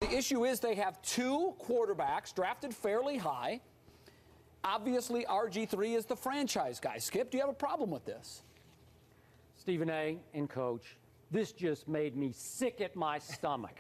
The issue is they have two quarterbacks drafted fairly high. Obviously, RG3 is the franchise guy. Skip, do you have a problem with this? Stephen A. and Coach, this just made me sick at my stomach.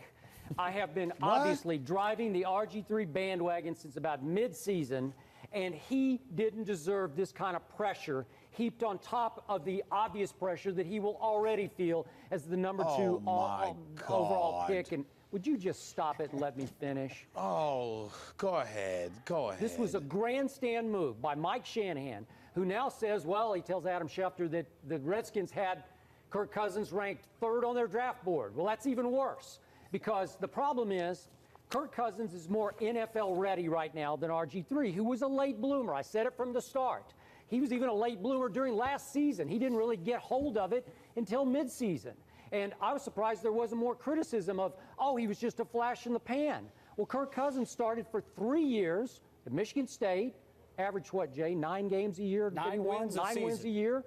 I have been obviously driving the RG3 bandwagon since about mid-season, and he didn't deserve this kind of pressure heaped on top of the obvious pressure that he will already feel as the number two overall pick. And would you just stop it and let me finish? Oh, go ahead. Go ahead. This was a grandstand move by Mike Shanahan, who now says, well, he tells Adam Schefter that the Redskins had Kirk Cousins ranked third on their draft board. Well, that's even worse, because the problem is Kirk Cousins is more NFL ready right now than RG3, who was a late bloomer. I said it from the start. He was even a late bloomer during last season. He didn't really get hold of it until midseason. And I was surprised there wasn't more criticism of, oh, he was just a flash in the pan. Well, Kirk Cousins started for 3 years at Michigan State, averaged what, Jay, 9 games a year? 9 wins a year.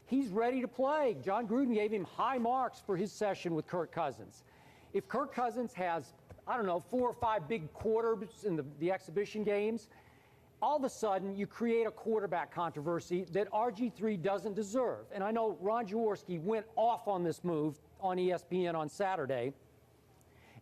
He's ready to play. John Gruden gave him high marks for his session with Kirk Cousins. If Kirk Cousins has, I don't know, 4 or 5 big quarters in the exhibition games, all of a sudden you create a quarterback controversy that RG3 doesn't deserve. And I know Ron Jaworski went off on this move on ESPN on Saturday,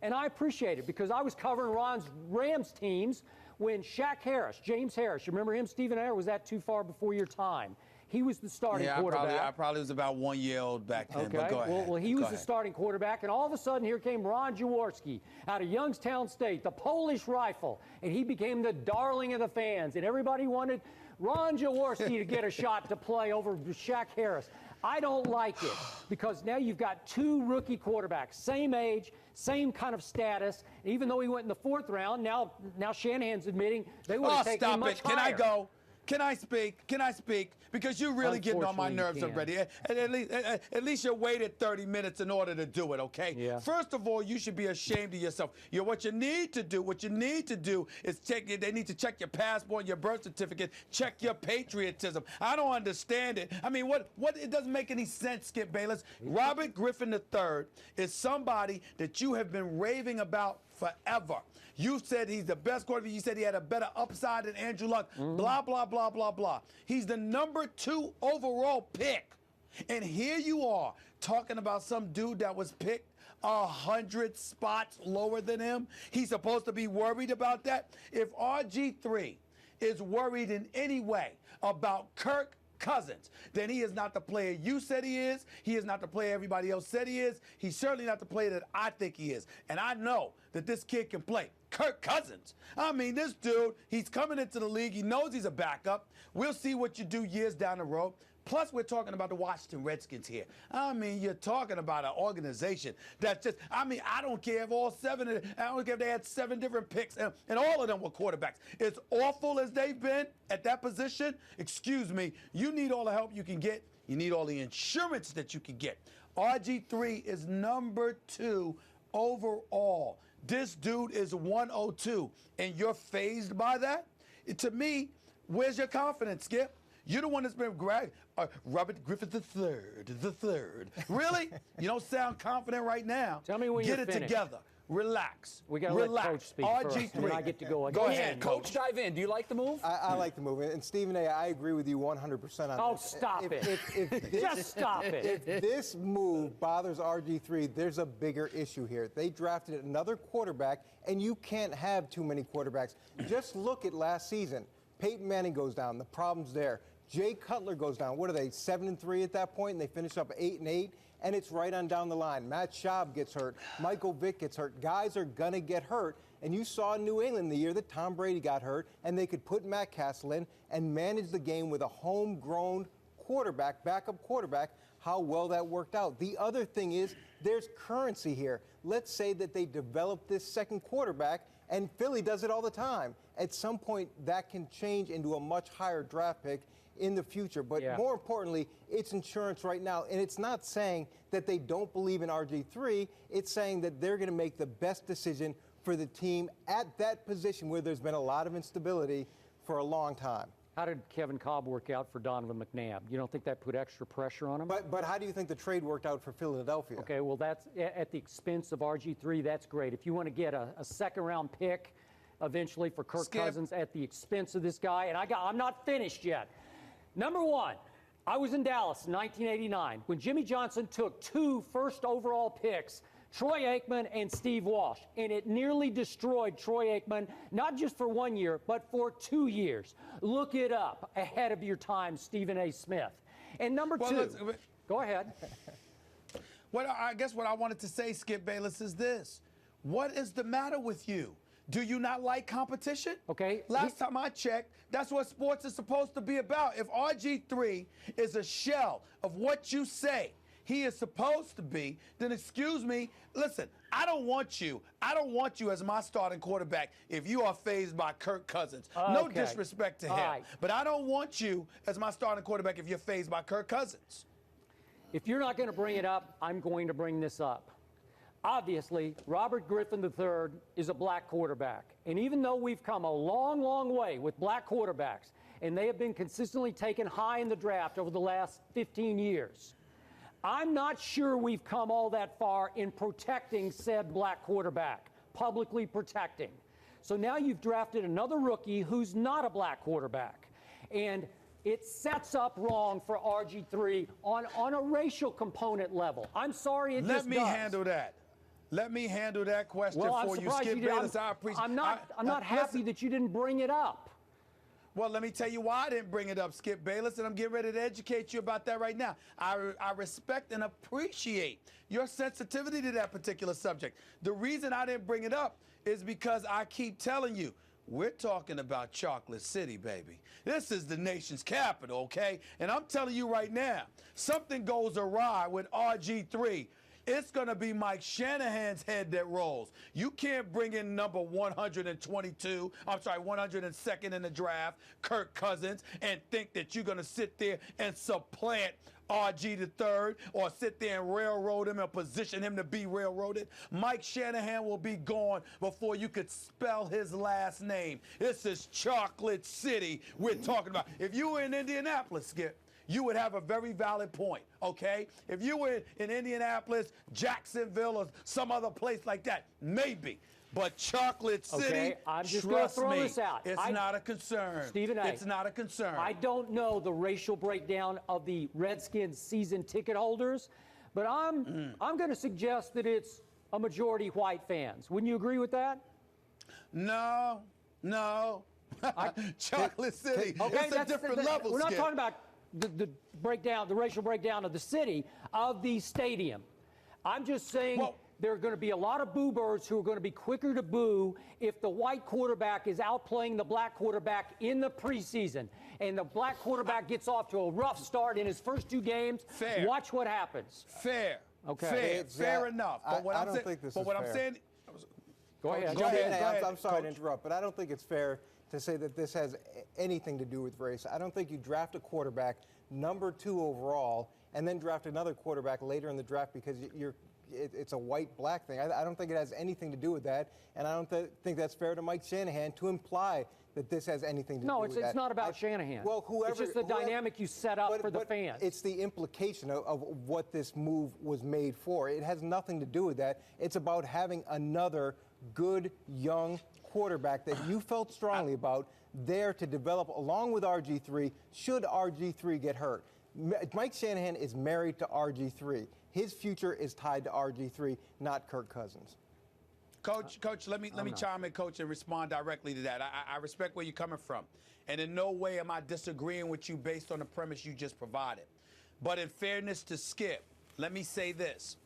and I appreciate it because I was covering Ron's Rams teams when Shaq Harris, James Harris, you remember him, Stephen A., or was that too far before your time? He was the starting quarterback. I probably was about 1 year old back then, okay. But go ahead. Well, he was the starting quarterback, and all of a sudden here came Ron Jaworski out of Youngstown State, the Polish rifle, and he became the darling of the fans, and everybody wanted Ron Jaworski to get a shot to play over Shaq Harris. I don't like it because now you've got 2 rookie quarterbacks, same age, same kind of status. Even though he went in the 4th round, now Shanahan's admitting they would have taken him much higher. Can I go? Can I speak? Can I speak? Because you're really getting on my nerves already. At least you waited 30 minutes in order to do it, okay? Yeah. First of all, you should be ashamed of yourself. What you need to do is they need to check your passport, your birth certificate, check your patriotism. I don't understand it. I mean, it doesn't make any sense, Skip Bayless. Robert Griffin III is somebody that you have been raving about forever. You said he's the best quarterback. You said he had a better upside than Andrew Luck. Blah, blah, blah, blah, blah. He's the number 2 overall pick. And here you are talking about some dude that was picked 100 spots lower than him. He's supposed to be worried about that. If RG3 is worried in any way about Kirk Cousins, then he is not the player you said he is. He is not the player everybody else said he is. He's certainly not the player that I think he is. And I know that this kid can play. Kirk Cousins. I mean, this dude, he's coming into the league. He knows he's a backup. We'll see what you do years down the road. Plus, we're talking about the Washington Redskins here. I mean, you're talking about an organization that's just, I mean, I don't care if I don't care if they had 7 different picks and all of them were quarterbacks. As awful as they've been at that position, excuse me, you need all the help you can get. You need all the insurance that you can get. RG3 is number 2 overall. This dude is 102, and you're fazed by that? To me, where's your confidence, Skip? You're the one that's been Robert Griffin III. Really? You don't sound confident right now. Tell me when you're finished. Get it together. Relax. We got to let Coach speak first, and then I get to go again. Go ahead, Coach. Dive in. Do you like the move? I like the move. And Stephen A., I agree with you 100% on Oh, this. stop it. Just stop it. If this move bothers RG3, there's a bigger issue here. They drafted another quarterback, and you can't have too many quarterbacks. Just look at last season. Peyton Manning goes down. The problem's there. Jay Cutler goes down. What are they, 7-3 at that point? And they finish up 8-8, and it's right on down the line. Matt Schaub gets hurt. Michael Vick gets hurt. Guys are going to get hurt. And you saw in New England the year that Tom Brady got hurt, and they could put Matt Castle in and manage the game with a homegrown quarterback, backup quarterback, how well that worked out. The other thing is there's currency here. Let's say that they develop this second quarterback, and Philly does it all the time. At some point, that can change into a much higher draft pick in the future. But more importantly, it's insurance right now. And it's not saying that they don't believe in RG3. It's saying that they're going to make the best decision for the team at that position where there's been a lot of instability for a long time. How did Kevin Cobb work out for Donovan McNabb? You don't think that put extra pressure on him? But how do you think the trade worked out for Philadelphia? Okay, well, that's at the expense of RG3. That's great. If you want to get a second-round pick eventually for Kirk Cousins at the expense of this guy, and I'm not finished yet. Number one, I was in Dallas in 1989 when Jimmy Johnson took 2 first overall picks, Troy Aikman and Steve Walsh, and it nearly destroyed Troy Aikman, not just for 1 year, but for 2 years. Look it up ahead of your time, Stephen A. Smith. And number two, go ahead. I guess what I wanted to say, Skip Bayless, is this. What is the matter with you? Do you not like competition? Okay. Last time I checked, that's what sports is supposed to be about. If RG3 is a shell of what you say he is supposed to be, then excuse me, listen, I don't want you as my starting quarterback if you are fazed by Kirk Cousins. Okay. No disrespect to him. Right. But I don't want you as my starting quarterback if you're fazed by Kirk Cousins. If you're not going to bring it up, I'm going to bring this up. Obviously, Robert Griffin III is a black quarterback. And even though we've come a long, long way with black quarterbacks, and they have been consistently taken high in the draft over the last 15 years, I'm not sure we've come all that far in protecting said black quarterback, publicly protecting. So now you've drafted another rookie who's not a black quarterback. And it sets up wrong for RG3 on a racial component level. I'm sorry, it just does. Let me handle that. Let me handle that question for you, Skip Bayless. I appreciate. I'm not happy that you didn't bring it up. Well, let me tell you why I didn't bring it up, Skip Bayless, and I'm getting ready to educate you about that right now. I respect and appreciate your sensitivity to that particular subject. The reason I didn't bring it up is because I keep telling you, we're talking about Chocolate City, baby. This is the nation's capital, okay? And I'm telling you right now, something goes awry with RG3. It's going to be Mike Shanahan's head that rolls. You can't bring in number 102nd in the draft, Kirk Cousins, and think that you're going to sit there and supplant RG the third or sit there and railroad him and position him to be railroaded. Mike Shanahan will be gone before you could spell his last name. This is Chocolate City we're talking about. If you were in Indianapolis, Skip, you would have a very valid point, okay? If you were in Indianapolis, Jacksonville, or some other place like that, maybe. But Chocolate City, Okay, I'm just going to throw this out. It's not a concern. Stephen A. It's not a concern. I don't know the racial breakdown of the Redskins season ticket holders, but I'm going to suggest that it's a majority white fans. Wouldn't you agree with that? No. Chocolate City. Okay, it's a different level, We're not Skip. talking about the breakdown, the racial breakdown of the city, of the stadium. I'm just saying there are going to be a lot of boo-birds who are going to be quicker to boo if the white quarterback is outplaying the black quarterback in the preseason. And the black quarterback gets off to a rough start in his first 2 games. Fair. Watch what happens. Fair. Okay. Fair enough. But what I I'm don't saying, think this but is what fair. I'm saying, Go ahead. Go ahead. Hey, I'm sorry to Coach. interrupt, but I don't think it's fair to say that this has anything to do with race. I don't think you draft a quarterback number 2 overall and then draft another quarterback later in the draft because it's a white-black thing. I don't think it has anything to do with that, and I don't think that's fair to Mike Shanahan to imply that this has anything to do with that. No, it's not about Shanahan. Well, whoever, it's just the dynamic you set up for the fans. It's the implication of what this move was made for. It has nothing to do with that. It's about having another good, young quarterback that you felt strongly about there to develop along with RG3 should RG3 get hurt. Mike Shanahan is married to RG3. His future is tied to RG3, not Kirk Cousins. Coach, let me chime in, Coach, and respond directly to that. I respect where you're coming from. And in no way am I disagreeing with you based on the premise you just provided. But in fairness to Skip, let me say this.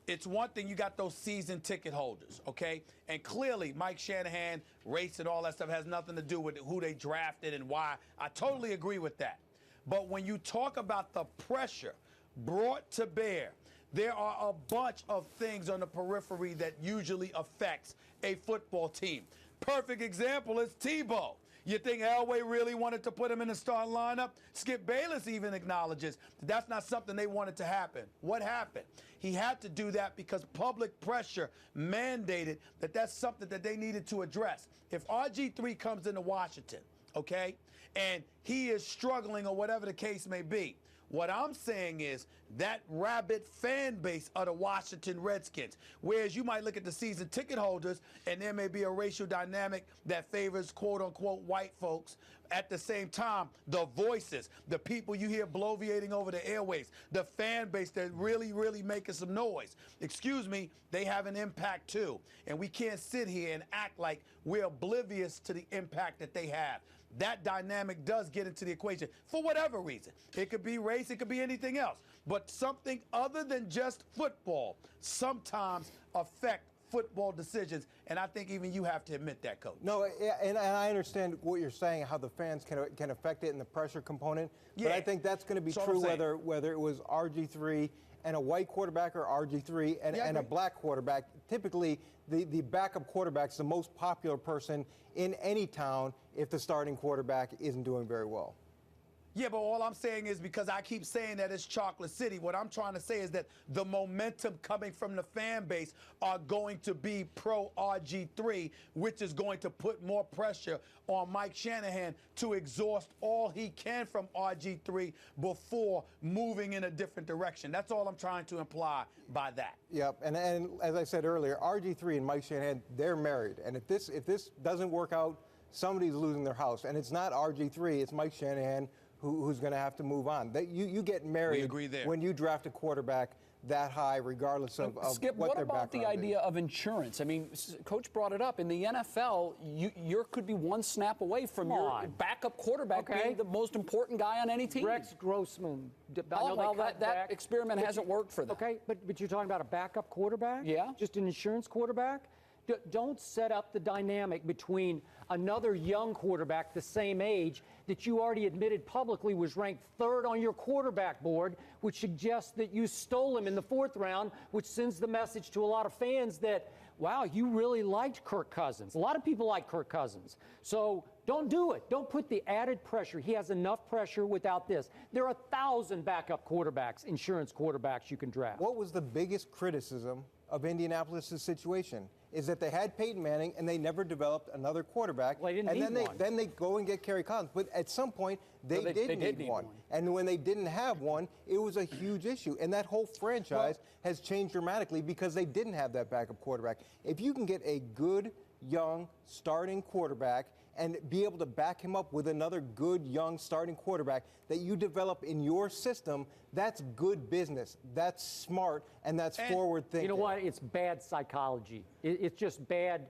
It's one thing you got those season ticket holders, okay? And clearly Mike Shanahan, race and all that stuff has nothing to do with who they drafted and why. I totally agree with that. But when you talk about the pressure brought to bear, there are a bunch of things on the periphery that usually affects a football team. Perfect example is Tebow. You think Elway really wanted to put him in the starting lineup? Skip Bayless even acknowledges that that's not something they wanted to happen. What happened? He had to do that because public pressure mandated that that's something that they needed to address. If RG3 comes into Washington, okay? And he is struggling or whatever the case may be. What I'm saying is that rabid fan base of the Washington Redskins, whereas you might look at the season ticket holders and there may be a racial dynamic that favors quote-unquote white folks. At the same time, the voices, the people you hear bloviating over the airwaves, the fan base that really making some noise, excuse me, they have an impact too. And we can't sit here and act like we're oblivious to the impact that they have. That dynamic does get into the equation for whatever reason. It could be race, it could be anything else. But something other than just football sometimes affect football decisions, and I think even you have to admit that, Coach. No, and I understand what you're saying, how the fans can affect it and the pressure component. But I think that's going to be true whether it was RG3 and a white quarterback or RG3 and a black quarterback. Typically, the backup quarterback's the most popular person in any town if the starting quarterback isn't doing very well. Yeah, but all I'm saying is, because I keep saying that it's Chocolate City, what I'm trying to say is that the momentum coming from the fan base are going to be pro RG3, which is going to put more pressure on Mike Shanahan to exhaust all he can from RG3 before moving in a different direction. That's all I'm trying to imply by that. Yep, and as I said earlier, RG3 and Mike Shanahan, they're married. And if this doesn't work out, somebody's losing their house. And it's not RG3, it's Mike Shanahan who's going to have to move on. You get married when you draft a quarterback that high, regardless of Skip, what their about the background idea is. of insurance? I mean, Coach brought it up. In the NFL, you could be one snap away from your backup quarterback being the most important guy on any team. Rex Grossman. That experiment hasn't worked for them. Okay, but you're talking about a backup quarterback? Yeah. Just an insurance quarterback? Don't set up the dynamic between another young quarterback the same age that you already admitted publicly was ranked third on your quarterback board, which suggests that you stole him in the 4th round, which sends the message to a lot of fans that, wow, you really liked Kirk Cousins. A lot of people like Kirk Cousins. So don't do it. Don't put the added pressure. He has enough pressure without this. There are 1,000 backup quarterbacks, insurance quarterbacks you can draft. What was the biggest criticism of Indianapolis' situation? Is that they had Peyton Manning and they never developed another quarterback. Well, they didn't and need one. then they go and get Kerry Collins. But at some point, they did need one. And when they didn't have one, it was a huge issue. And that whole franchise has changed dramatically because they didn't have that backup quarterback. If you can get a good, young, starting quarterback and be able to back him up with another good, young, starting quarterback that you develop in your system, that's good business. That's smart, and that's forward thinking. You know what? It's bad psychology. It's just bad.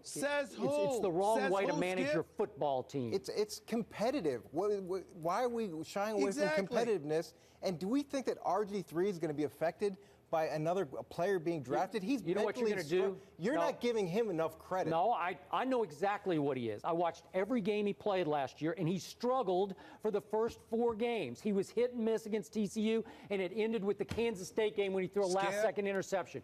Says who? It's the wrong way to manage Skip? your football team. It's competitive. Why are we shying away from competitiveness? And do we think that RG3 is going to be affected by another player being drafted? He's you know what you're going to do? You're not giving him enough credit. No, I know exactly what he is. I watched every game he played last year, and he struggled for the first 4 games. He was hit and miss against TCU, and it ended with the Kansas State game when he threw a last-second interception.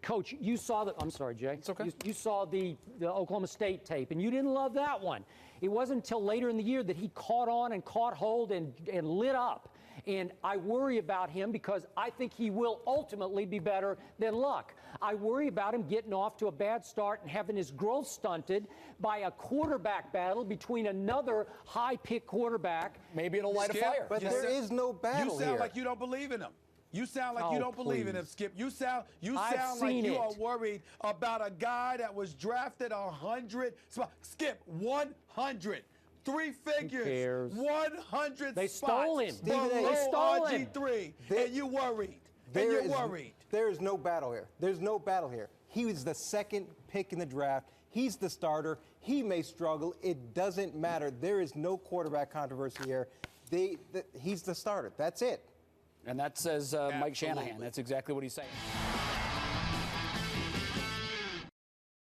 Coach, you saw the – I'm sorry, Jay. It's okay. You saw the Oklahoma State tape, and you didn't love that one. It wasn't until later in the year that he caught on and caught hold and lit up. And I worry about him because I think he will ultimately be better than Luck. I worry about him getting off to a bad start and having his growth stunted by a quarterback battle between another high-pick quarterback. Maybe it'll light a fire. But there is no battle here. You sound like you don't believe in him. You sound like you don't believe in him, Skip. You sound like you are worried about a guy that was drafted 100. Skip, 100. 3 figures. Who cares? 100 They spots stole him. below They stole him. RG3, and you worried. There is no battle here. There's no battle here. He was the 2nd pick in the draft. He's the starter. He may struggle. It doesn't matter. There is no quarterback controversy here. He's the starter. That's it. And that says Mike Shanahan. That's exactly what he's saying.